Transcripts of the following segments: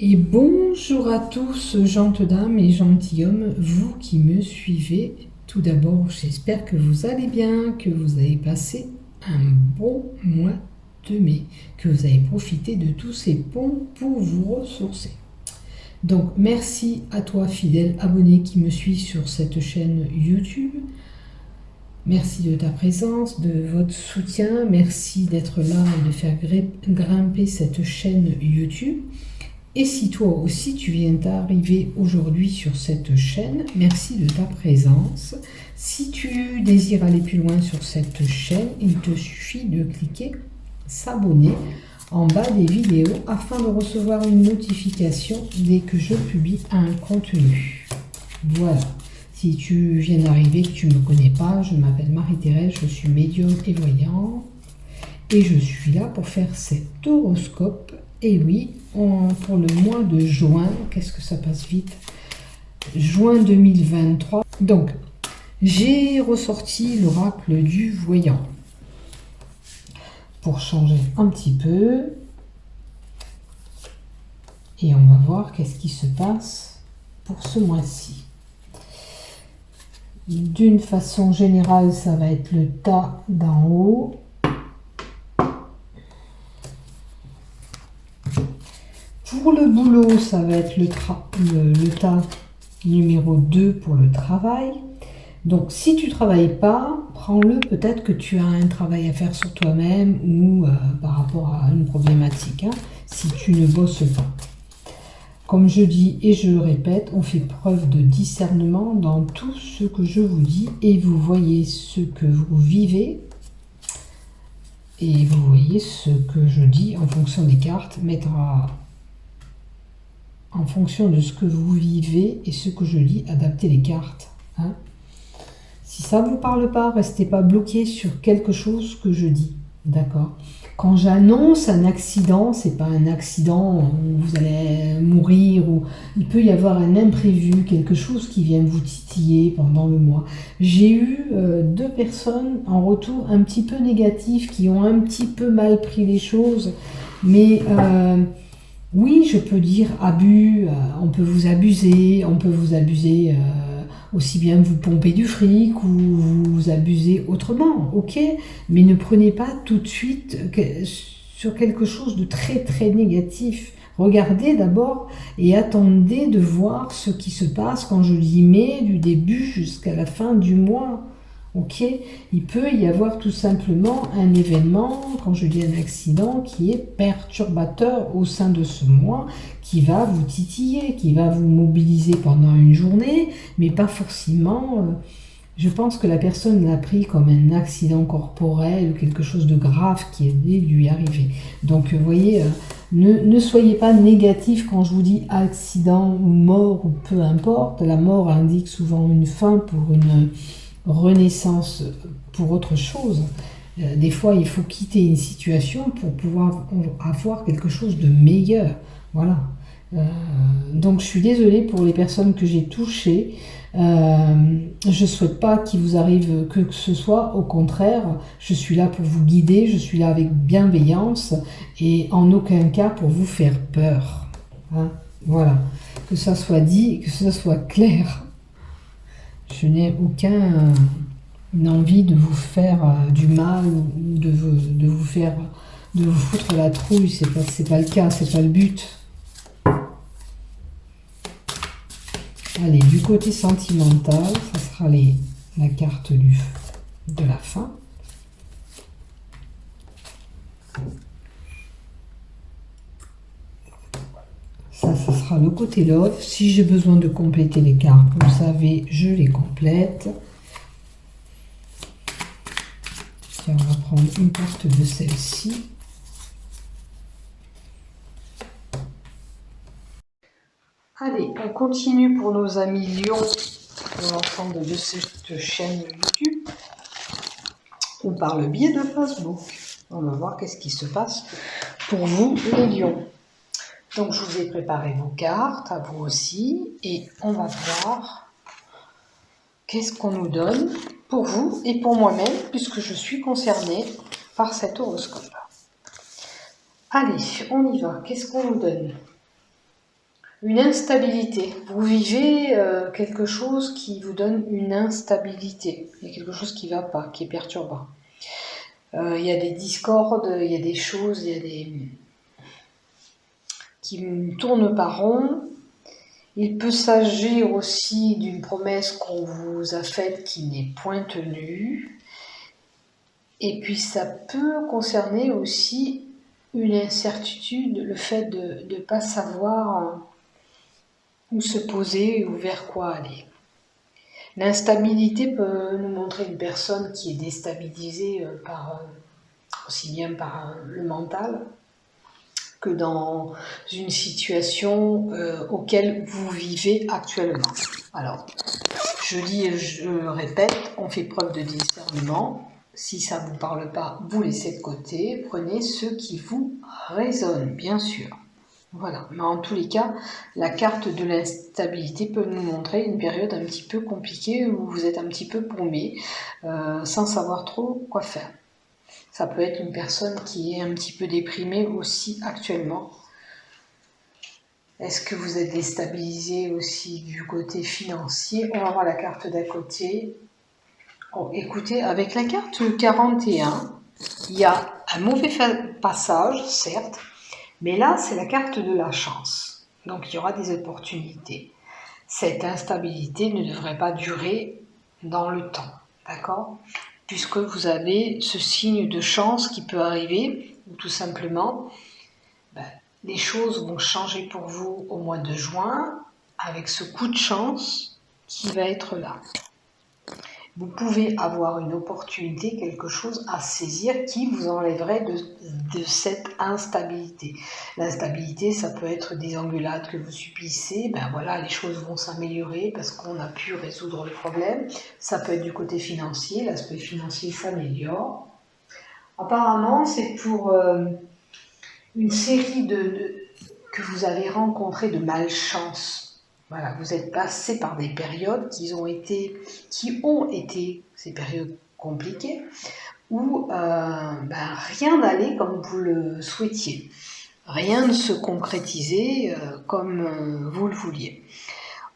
Et bonjour à tous, gentes dames et gentilshommes, vous qui me suivez. Tout d'abord, j'espère que vous allez bien, que vous avez passé un bon mois de mai, que vous avez profité de tous ces ponts pour vous ressourcer. Donc, merci à toi, fidèle abonné qui me suit sur cette chaîne YouTube. Merci de ta présence, de votre soutien. Merci d'être là et de faire grimper cette chaîne YouTube. Et si toi aussi tu viens d'arriver aujourd'hui sur cette chaîne, merci de ta présence. Si tu désires aller plus loin sur cette chaîne, il te suffit de cliquer s'abonner en bas des vidéos afin de recevoir une notification dès que je publie un contenu. Voilà. Si tu viens d'arriver, que tu ne me connais pas, je m'appelle Marie-Thérèse, je suis médium et voyante. Et je suis là pour faire cet horoscope. Et oui, pour le mois de juin, qu'est-ce que ça passe vite, juin 2023. Donc, j'ai ressorti l'oracle du voyant pour changer un petit peu. Et on va voir qu'est-ce qui se passe pour ce mois-ci. D'une façon générale, ça va être le tas d'en haut. Pour le boulot, ça va être le tas numéro 2 pour le travail. Donc, si tu ne travailles pas, prends-le, peut-être que tu as un travail à faire sur toi-même ou par rapport à une problématique, hein, si tu ne bosses pas. Comme je dis et je le répète, on fait preuve de discernement dans tout ce que je vous dis et vous voyez ce que vous vivez et vous voyez ce que je dis en fonction des cartes, mettra en fonction de ce que vous vivez et ce que je dis, adaptez les cartes. Hein. Si ça ne vous parle pas, restez pas bloqué sur quelque chose que je dis. D'accord? Quand j'annonce un accident, c'est pas un accident où vous allez mourir, ou il peut y avoir un imprévu, quelque chose qui vient vous titiller pendant le mois. J'ai eu 2 personnes en retour un petit peu négatives qui ont un petit peu mal pris les choses, mais oui, je peux dire abus, on peut vous abuser, aussi bien vous pomper du fric ou vous abuser autrement, ok? Mais ne prenez pas tout de suite sur quelque chose de très très négatif. Regardez d'abord et attendez de voir ce qui se passe quand je dis mai, du début jusqu'à la fin du mois. Ok, il peut y avoir tout simplement un événement, quand je dis un accident, qui est perturbateur au sein de ce mois, qui va vous titiller, qui va vous mobiliser pendant une journée, mais pas forcément. Je pense que la personne l'a pris comme un accident corporel ou quelque chose de grave qui est lui arriver. Donc, vous voyez, ne soyez pas négatif quand je vous dis accident ou mort ou peu importe. La mort indique souvent une fin pour une renaissance pour autre chose. Des fois, il faut quitter une situation pour pouvoir avoir quelque chose de meilleur. Voilà. Donc, je suis désolée pour les personnes que j'ai touchées. Je ne souhaite pas qu'il vous arrive que ce soit. Au contraire, je suis là pour vous guider. Je suis là avec bienveillance et en aucun cas pour vous faire peur. Hein, voilà. Que ça soit dit, que ça soit clair. Je n'ai aucune envie de vous faire du mal ou de vous foutre la trouille. C'est pas le cas, c'est pas le but. Allez, du côté sentimental, ça sera la carte de la fin. Ça sera le côté love. Si j'ai besoin de compléter les cartes, vous savez, je les complète. Tiens, on va prendre une carte de celle-ci. Allez, on continue pour nos amis lions, pour l'ensemble de cette chaîne YouTube, ou par le biais de Facebook. On va voir qu'est-ce qui se passe pour vous, les lions. Donc, je vous ai préparé vos cartes, à vous aussi, et on va voir qu'est-ce qu'on nous donne pour vous et pour moi-même, puisque je suis concernée par cet horoscope. Allez, on y va. Qu'est-ce qu'on nous donne? Une instabilité. Vous vivez quelque chose qui vous donne une instabilité. Il y a quelque chose qui ne va pas, qui est perturbant. Il y a des discordes, il y a des choses, qui ne tournent pas rond. Il peut s'agir aussi d'une promesse qu'on vous a faite qui n'est point tenue. Et puis ça peut concerner aussi une incertitude, le fait de ne pas savoir où se poser ou vers quoi aller. L'instabilité peut nous montrer une personne qui est déstabilisée aussi bien par le mental que dans une situation auquel vous vivez actuellement. Alors, je répète, on fait preuve de discernement. Si ça ne vous parle pas, vous laissez de côté. Prenez ce qui vous résonne, bien sûr. Voilà, mais en tous les cas, la carte de l'instabilité peut nous montrer une période un petit peu compliquée où vous êtes un petit peu paumé, sans savoir trop quoi faire. Ça peut être une personne qui est un petit peu déprimée aussi actuellement. Est-ce que vous êtes déstabilisé aussi du côté financier? On va voir la carte d'à côté. Oh, écoutez, avec la carte 41, il y a un mauvais passage, certes, mais là, c'est la carte de la chance. Donc, il y aura des opportunités. Cette instabilité ne devrait pas durer dans le temps, d'accord? Puisque vous avez ce signe de chance qui peut arriver, ou tout simplement, les choses vont changer pour vous au mois de juin, avec ce coup de chance qui va être là. Vous pouvez avoir une opportunité, quelque chose à saisir qui vous enlèverait de cette instabilité. L'instabilité, ça peut être des engueulades que vous subissez, ben voilà, les choses vont s'améliorer parce qu'on a pu résoudre le problème. Ça peut être du côté financier, l'aspect financier s'améliore. Apparemment, c'est pour une série que vous avez rencontré de malchance. Voilà, vous êtes passé par des périodes qui ont été ces périodes compliquées où rien n'allait comme vous le souhaitiez. Rien ne se concrétisait comme vous le vouliez.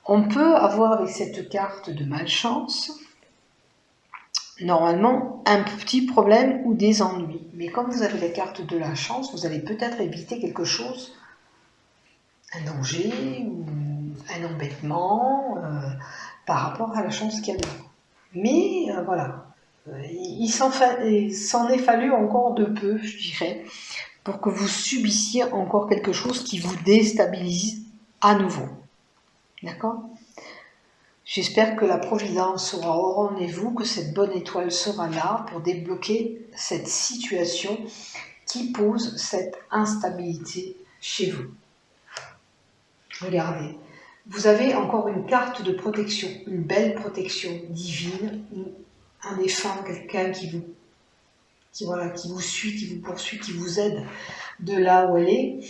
On peut avoir avec cette carte de malchance, normalement, un petit problème ou des ennuis. Mais comme vous avez la carte de la chance, vous allez peut-être éviter quelque chose, un danger ou un embêtement par rapport à la chance qu'il y a dedans. Mais voilà, il s'en est fallu encore de peu, je dirais, pour que vous subissiez encore quelque chose qui vous déstabilise à nouveau. D'accord ? J'espère que la Providence sera au rendez-vous, que cette bonne étoile sera là pour débloquer cette situation qui pose cette instabilité chez vous. Regardez, vous avez encore une carte de protection, une belle protection divine, un défunt, quelqu'un qui vous suit, qui vous poursuit, qui vous aide de là où elle est.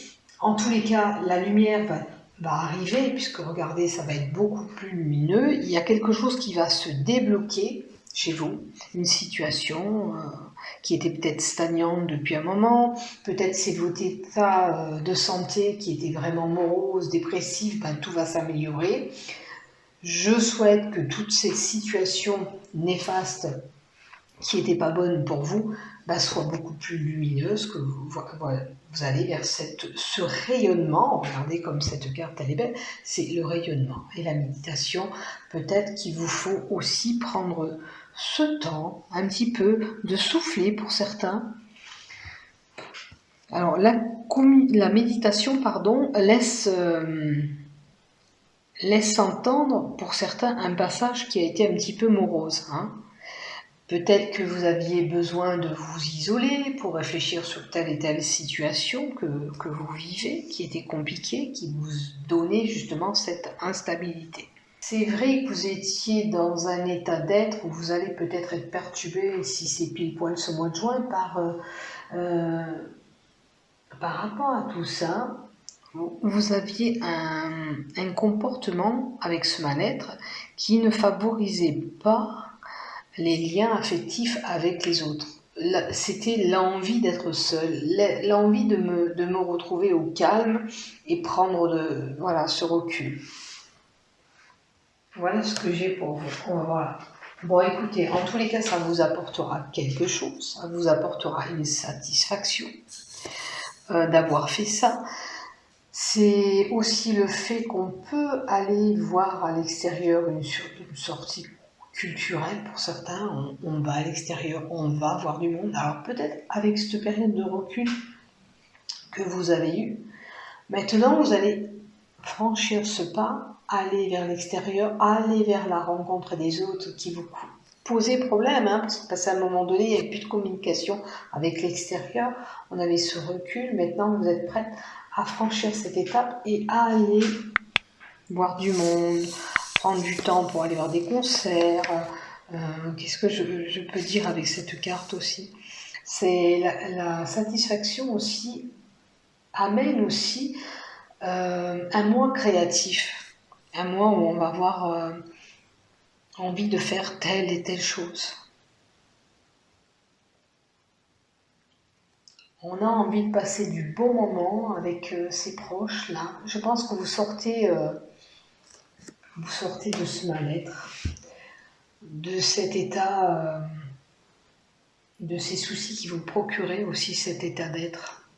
En tous les cas, la lumière va arriver, puisque regardez, ça va être beaucoup plus lumineux. Il y a quelque chose qui va se débloquer chez vous, une situation qui était peut-être stagnante depuis un moment, peut-être c'est votre état de santé qui était vraiment morose, dépressif, tout va s'améliorer. Je souhaite que toutes ces situations néfastes qui n'étaient pas bonnes pour vous soient beaucoup plus lumineuses, que vous allez vers ce rayonnement. Regardez comme cette carte elle est belle, c'est le rayonnement. Et la méditation, peut-être qu'il vous faut aussi prendre ce temps, un petit peu, de souffler pour certains. Alors la méditation, laisse entendre pour certains un passage qui a été un petit peu morose. Peut-être que vous aviez besoin de vous isoler pour réfléchir sur telle et telle situation que vous vivez, qui était compliquée, qui vous donnait justement cette instabilité. C'est vrai que vous étiez dans un état d'être où vous allez peut-être être perturbé, si c'est pile poil ce mois de juin, par rapport à tout ça. Vous aviez un comportement avec ce mal-être qui ne favorisait pas les liens affectifs avec les autres. c'était l'envie d'être seule, l'envie de me retrouver au calme et prendre voilà, ce recul. Voilà ce que j'ai pour vous. Voilà. Bon, écoutez, en tous les cas, ça vous apportera quelque chose, ça vous apportera une satisfaction d'avoir fait ça. C'est aussi le fait qu'on peut aller voir à l'extérieur une sortie culturelle pour certains. On va à l'extérieur, on va voir du monde. Alors peut-être avec cette période de recul que vous avez eue, maintenant vous allez franchir ce pas, aller vers l'extérieur, aller vers la rencontre des autres qui vous posaient problème, hein, parce qu'à un moment donné, il n'y avait plus de communication avec l'extérieur, on avait ce recul, maintenant vous êtes prête à franchir cette étape et à aller voir du monde, prendre du temps pour aller voir des concerts. Qu'est-ce que je peux dire avec cette carte aussi? C'est la satisfaction aussi, amène aussi un mois créatif, un mois où on va avoir envie de faire telle et telle chose. On a envie de passer du bon moment avec ses proches, là. Je pense que vous sortez de ce mal-être, de cet état, de ces soucis qui vous procuraient aussi cet état d'être.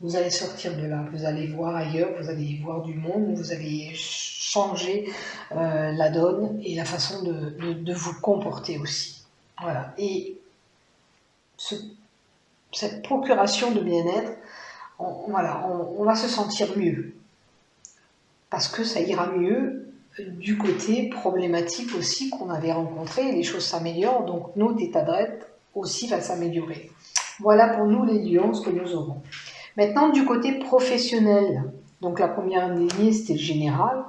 Vous allez sortir de là, vous allez voir ailleurs, vous allez voir du monde, vous allez changer la donne et la façon de vous comporter aussi. Voilà. Et cette procuration de bien-être, on va se sentir mieux. Parce que ça ira mieux du côté problématique aussi qu'on avait rencontré, les choses s'améliorent, donc notre état d'être aussi va s'améliorer. Voilà pour nous les lions ce que nous aurons. Maintenant du côté professionnel, donc la première lignée c'était le général,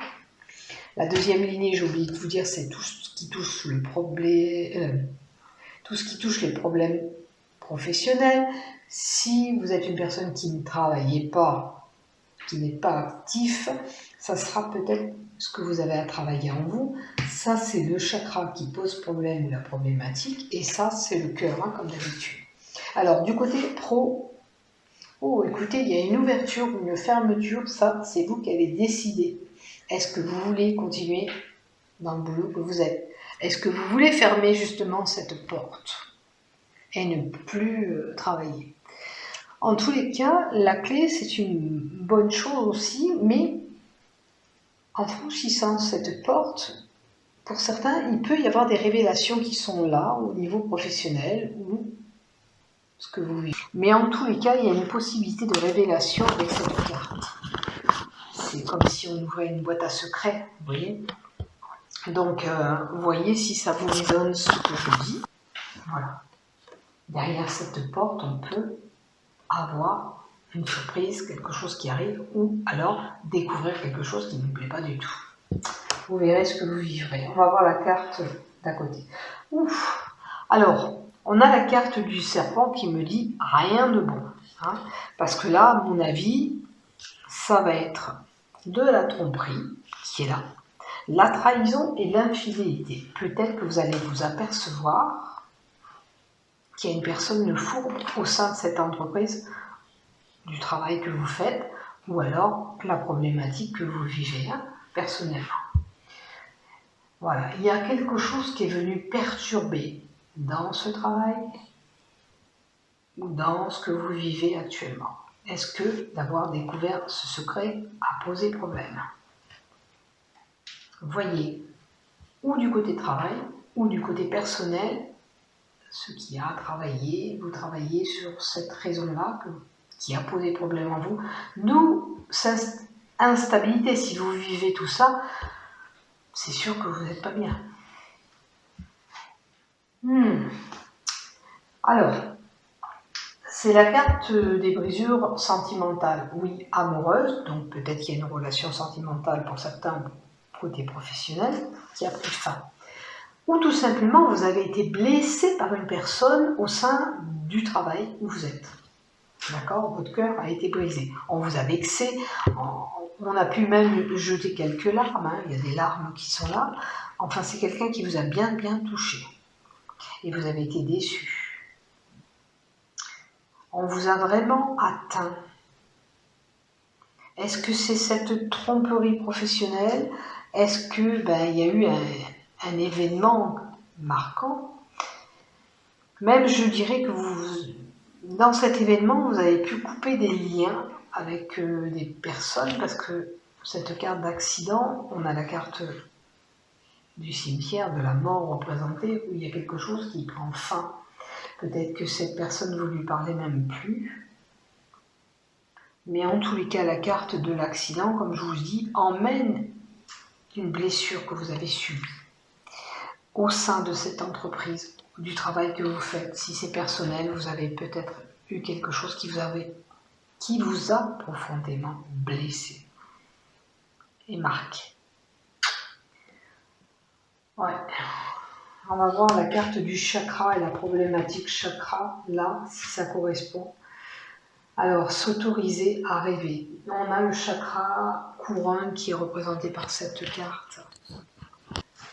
la deuxième lignée j'ai oublié de vous dire c'est tout ce qui touche le problème, tout ce qui touche les problèmes professionnels. Si vous êtes une personne qui ne travaillait pas, qui n'est pas actif, ça sera peut-être ce que vous avez à travailler en vous. Ça, c'est le chakra qui pose problème ou la problématique. Et ça, c'est le cœur, hein, comme d'habitude. Alors, du côté pro, oh, écoutez, il y a une ouverture, une fermeture. Ça, c'est vous qui avez décidé. Est-ce que vous voulez continuer dans le boulot que vous êtes? Est-ce que vous voulez fermer justement cette porte et ne plus travailler? En tous les cas, la clé, c'est une bonne chose aussi, mais en franchissant cette porte, pour certains, il peut y avoir des révélations qui sont là, au niveau professionnel, ou ce que vous vivez. Mais en tous les cas, il y a une possibilité de révélation avec cette carte. C'est comme si on ouvrait une boîte à secrets, vous voyez. Donc, vous voyez si ça vous résonne ce que je dis. Voilà. Derrière cette porte, on peut avoir une surprise, quelque chose qui arrive, ou alors découvrir quelque chose qui ne vous plaît pas du tout. Vous verrez ce que vous vivrez. On va voir la carte d'à côté. Ouf. Alors, on a la carte du serpent qui me dit rien de bon. Hein, parce que là, à mon avis, ça va être de la tromperie qui est là, la trahison et l'infidélité. Peut-être que vous allez vous apercevoir qu'il y a une personne de fourbe au sein de cette entreprise, du travail que vous faites, ou alors la problématique que vous vivez hein, personnellement. Voilà, il y a quelque chose qui est venu perturber dans ce travail ou dans ce que vous vivez actuellement. Est-ce que d'avoir découvert ce secret a posé problème? Voyez, ou du côté travail, ou du côté personnel, ce qui a travaillé, vous travaillez sur cette raison-là qui a posé problème en vous. D'où cette instabilité, si vous vivez tout ça, c'est sûr que vous n'êtes pas bien. Alors, c'est la carte des brisures sentimentales, oui, amoureuses, donc peut-être qu'il y a une relation sentimentale pour certains côté professionnel qui a pris fin. Ou tout simplement, vous avez été blessé par une personne au sein du travail où vous êtes. D'accord? Votre cœur a été brisé. On vous a vexé, on a pu même jeter quelques larmes, hein. Il y a des larmes qui sont là. Enfin, c'est quelqu'un qui vous a bien touché. Et vous avez été déçu. On vous a vraiment atteint. Est-ce que c'est cette tromperie professionnelle? Est-ce que il y a eu un événement marquant? Même je dirais que dans cet événement, vous avez pu couper des liens avec des personnes parce que cette carte d'accident, on a la carte du cimetière, de la mort représentée, où il y a quelque chose qui prend fin. Peut-être que cette personne, vous lui parlez même plus. Mais en tous les cas, la carte de l'accident, comme je vous dis, emmène une blessure que vous avez subie au sein de cette entreprise, du travail que vous faites. Si c'est personnel, vous avez peut-être eu quelque chose qui vous a profondément blessé et marqué. Ouais. On va voir la carte du chakra et la problématique chakra, là, si ça correspond. Alors, s'autoriser à rêver. On a le chakra couronne qui est représenté par cette carte.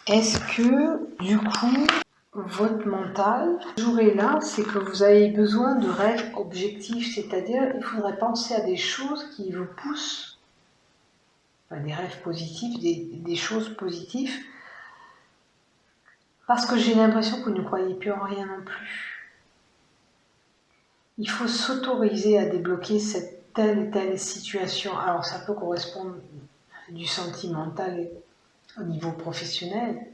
Est-ce que, du coup, votre mental, toujours est là, c'est que vous avez besoin de rêves objectifs, c'est-à-dire il faudrait penser à des choses qui vous poussent, enfin, des rêves positifs, des choses positives, parce que j'ai l'impression que vous ne croyez plus en rien non plus. Il faut s'autoriser à débloquer cette telle et telle situation. Alors ça peut correspondre du sentimental au niveau professionnel,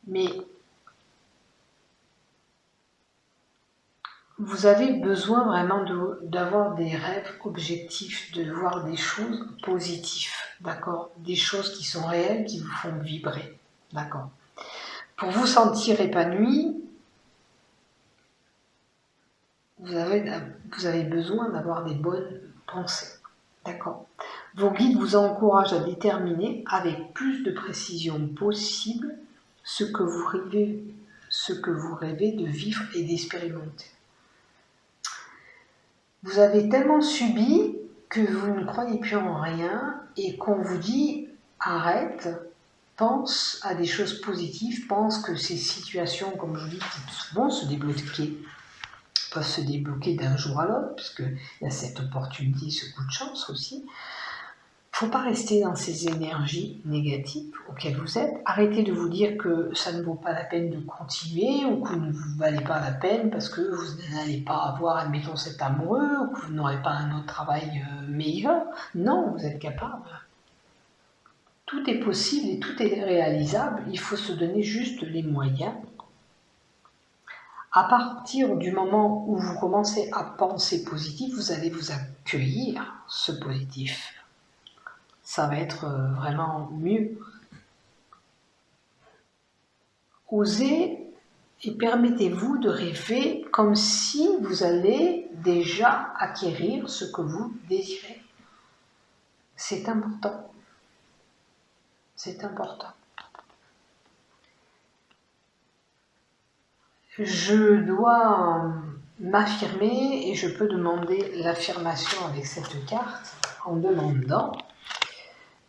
mais vous avez besoin vraiment d'avoir des rêves objectifs, de voir des choses positives, d'accord? Des choses qui sont réelles, qui vous font vibrer, d'accord? Pour vous sentir épanoui, vous avez besoin d'avoir des bonnes pensées, d'accord? Vos guides vous encouragent à déterminer avec plus de précision possible ce que vous rêvez de vivre et d'expérimenter. Vous avez tellement subi que vous ne croyez plus en rien et qu'on vous dit arrête, pense à des choses positives, pense que ces situations, comme je vous dis, qui vont se débloquer, peuvent se débloquer d'un jour à l'autre, parce qu'il y a cette opportunité, ce coup de chance aussi. Il ne faut pas rester dans ces énergies négatives auxquelles vous êtes. Arrêtez de vous dire que ça ne vaut pas la peine de continuer ou que vous ne valez pas la peine parce que vous n'allez pas avoir, admettons, cet amoureux ou que vous n'aurez pas un autre travail meilleur. Non, vous êtes capable. Tout est possible et tout est réalisable. Il faut se donner juste les moyens. À partir du moment où vous commencez à penser positif, vous allez vous accueillir ce positif. Ça va être vraiment mieux. Osez et permettez-vous de rêver comme si vous allez déjà acquérir ce que vous désirez. C'est important. C'est important. Je dois m'affirmer et je peux demander l'affirmation avec cette carte en demandant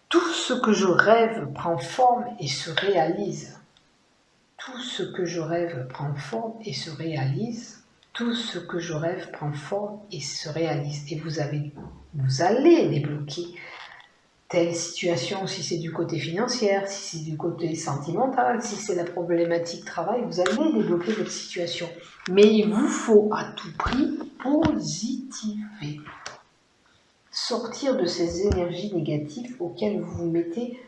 tout ce que je rêve prend forme et se réalise. Tout ce que je rêve prend forme et se réalise. Tout ce que je rêve prend forme et se réalise. Et vous allez débloquer telle situation, si c'est du côté financier, si c'est du côté sentimental, si c'est la problématique travail, vous allez débloquer votre situation. Mais il vous faut à tout prix positiver. Sortir de ces énergies négatives auxquelles vous vous mettez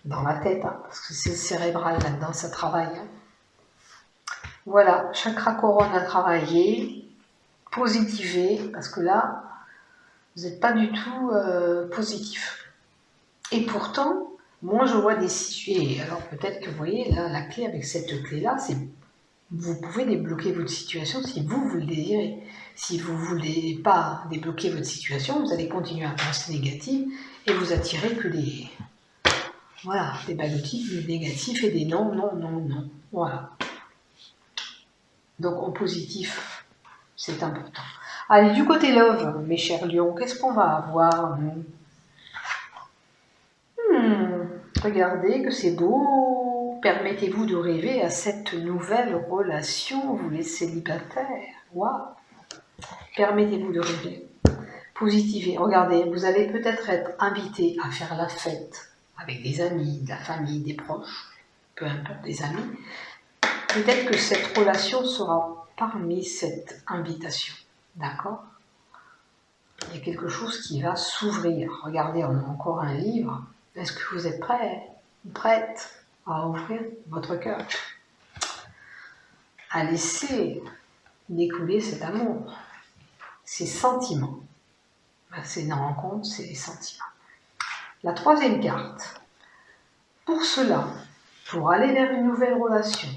dans la tête, parce que c'est cérébral là-dedans, ça travaille. Voilà, chakra couronne à travailler, positiver, parce que là, vous n'êtes pas du tout positif. Et pourtant, moi je vois des situations, alors peut-être que vous voyez, là, la clé avec cette clé-là, c'est vous pouvez débloquer votre situation si vous le désirez. Si vous ne voulez pas débloquer votre situation, vous allez continuer à penser négatif et vous attirer que des bagotis, des négatifs et des non, non, non, non. Voilà. Donc en positif, c'est important. Allez, du côté love, mes chers lions, qu'est-ce qu'on va avoir, nous? Regardez que c'est beau. Permettez-vous de rêver à cette nouvelle relation, vous les célibataires. Waouh! Permettez-vous de rêver. Positivez. Regardez, vous allez peut-être être invité à faire la fête avec des amis, de la famille, des proches, peu importe, des amis. Peut-être que cette relation sera parmi cette invitation. D'accord? Il y a quelque chose qui va s'ouvrir. Regardez, on a encore un livre. Est-ce que vous êtes prêts ou prête à ouvrir votre cœur, à laisser découler cet amour, ces sentiments? C'est une rencontre, c'est les sentiments. La troisième carte. Pour cela, pour aller vers une nouvelle relation,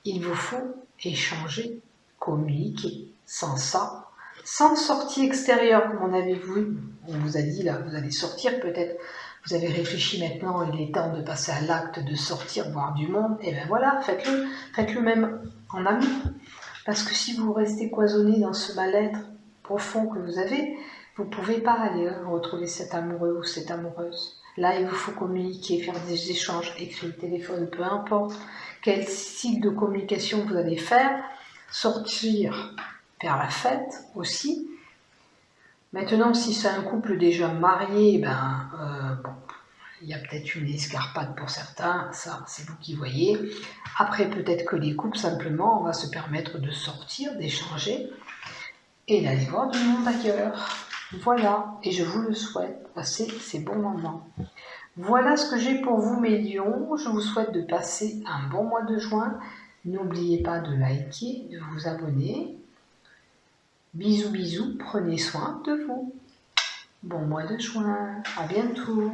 il vous faut échanger, communiquer. Sans ça, sans sortie extérieure, comme on avait vu, on vous a dit là, vous allez sortir peut-être, vous avez réfléchi maintenant, il est temps de passer à l'acte de sortir, voir du monde, et bien voilà, faites-le même en amour. Parce que si vous restez cloisonné dans ce mal-être profond que vous avez, vous ne pouvez pas aller retrouver cet amoureux ou cette amoureuse. Là, il vous faut communiquer, faire des échanges, écrire, téléphone, peu importe quel style de communication vous allez faire, sortir faire la fête aussi. Maintenant, si c'est un couple déjà marié, bon, il y a peut-être une escarpade pour certains, ça c'est vous qui voyez. Après, peut-être que les couples, simplement, on va se permettre de sortir, d'échanger et d'aller voir du monde ailleurs. Voilà, et je vous le souhaite, passer ces bons moments. Voilà ce que j'ai pour vous, mes lions. Je vous souhaite de passer un bon mois de juin. N'oubliez pas de liker, de vous abonner. Bisous, bisous, prenez soin de vous. Bon mois de juin, à bientôt.